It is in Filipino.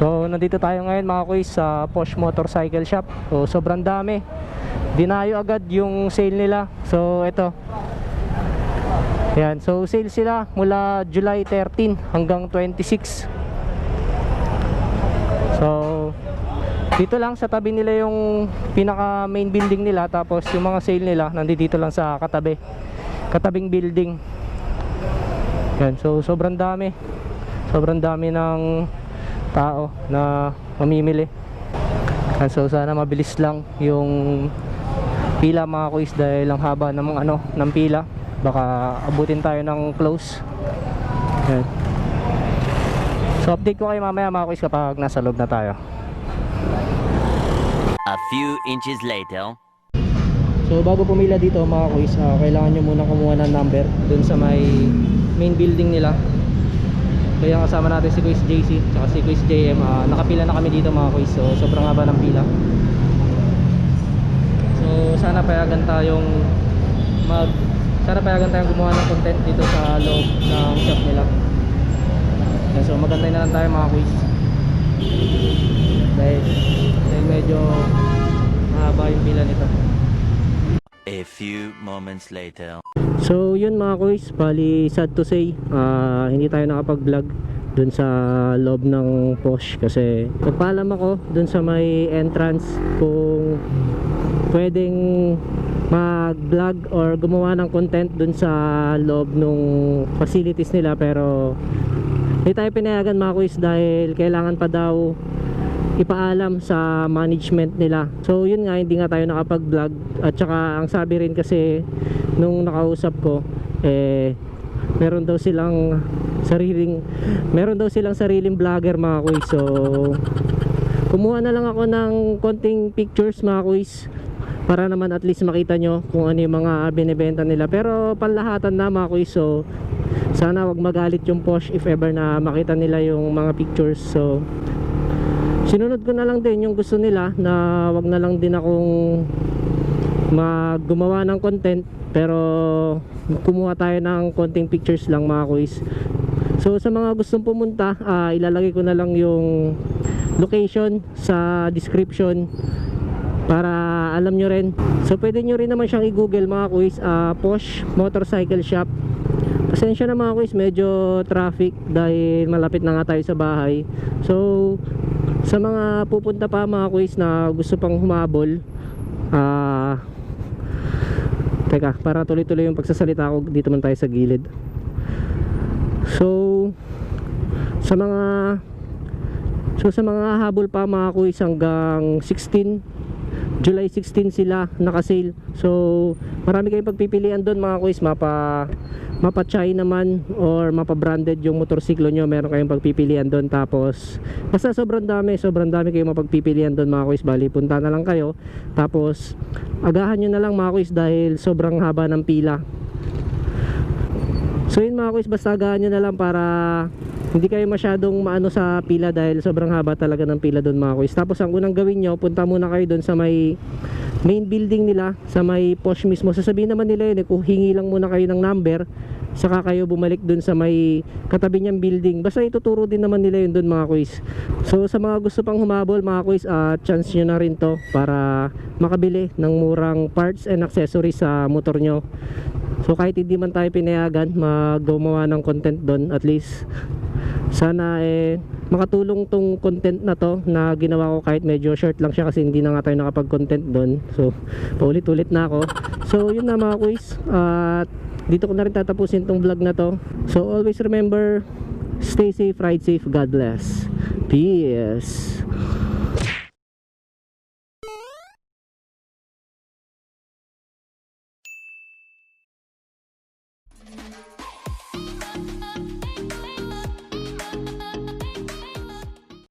So nandito tayo ngayon mga kuys sa Posh Motorcycle Shop. So sobrang dami. Dinayo agad yung sale nila. So ito. Yan, so sale sila mula July 13 hanggang 26. So dito lang sa tabi nila yung pinaka main building nila. Tapos yung mga sale nila nandito lang sa katabing building. Yan, so sobrang dami. Sobrang dami ng tao na mamimili. And so sana mabilis lang yung pila mga kuys dahil ang haba ng pila. Baka abutin tayo ng close. Yan. So update ko kayo mamaya mga kuys kapag nasa loob na tayo. A few inches later. So bago pumila dito mga kuys, kailangan nyo muna kumuha ng number dun sa may main building nila. Kaya kasama natin si Kuys JC at si Kuys JM. Nakapila na kami dito mga kuys. So sobrang haba ng pila. So sana payagan tayong gumawa ng content dito sa loob ng shop nila. So magantay na lang tayo mga kuys. Dahil medyo mahaba yung pila nito. A few moments later. So yun mga kuys, bali sad to say hindi tayo nakapag-vlog dun sa loob ng Posh kasi nagpaalam ako dun sa may entrance kung pwedeng mag-vlog or gumawa ng content dun sa loob ng facilities nila, pero hindi tayo pinayagan mga kuys dahil kailangan pa daw ipaalam sa management nila. So yun nga, hindi nga tayo nakapag-vlog. At saka ang sabi rin kasi nung nakausap ko, meron daw silang sariling vlogger mga kuys. So kumuha na lang ako ng konting pictures mga kuys para naman at least makita nyo kung ano yung mga binibenta nila. Pero panlahatan na mga kuys. So sana wag magalit yung Posh if ever na makita nila yung mga pictures. So sinunod ko na lang din yung gusto nila na wag na lang din akong gumawa ng content, pero kumuha tayo ng konting pictures lang mga kuys. So sa mga gustong pumunta, ilalagay ko na lang yung location sa description para alam nyo rin. So pwede nyo rin naman siyang i-google mga kuys, Posh Motorcycle Shop. Pasensya na mga kuys, medyo traffic dahil malapit na nga tayo sa bahay. So sa mga pupunta pa mga kuys na gusto pang humabol, teka, para tuloy-tuloy yung pagsasalita ko, dito man tayo sa gilid. So sa mga habol pa mga kuys hanggang July 16 sila naka-sale. So marami kayong pagpipilian doon mga kuys. Mapa China naman or mapa branded yung motorsiklo nyo, meron kayong pagpipilian doon. Tapos basta sobrang dami kayong mapagpipilian doon mga kuys. Bali punta na lang kayo, tapos agahan nyo na lang mga kuys dahil sobrang haba ng pila. So yun mga kuys, basta agahan nyo na lang para hindi kayo masyadong maano sa pila dahil sobrang haba talaga ng pila doon mga kuys. Tapos ang unang gawin nyo, punta muna kayo doon sa may main building nila, sa may Posh mismo. Sasabihin naman nila yun, kung hingi lang muna kayo ng number, saka kayo bumalik dun sa may katabi niyang building. Basta ituturo din naman nila yun dun mga kuys. So sa mga gusto pang humabol mga kuys, chance nyo na rin to para makabili ng murang parts and accessories sa motor nyo. So kahit hindi man tayo pinayagan gumawa ng content dun, at least sana makatulong tong content na to na ginawa ko, kahit medyo short lang siya kasi hindi na nga tayo nakapag-content doon. So paulit-ulit na ako. So yun na mga kuys, dito ko na rin tatapusin tong vlog na to. So always remember, stay safe, ride safe, God bless, peace.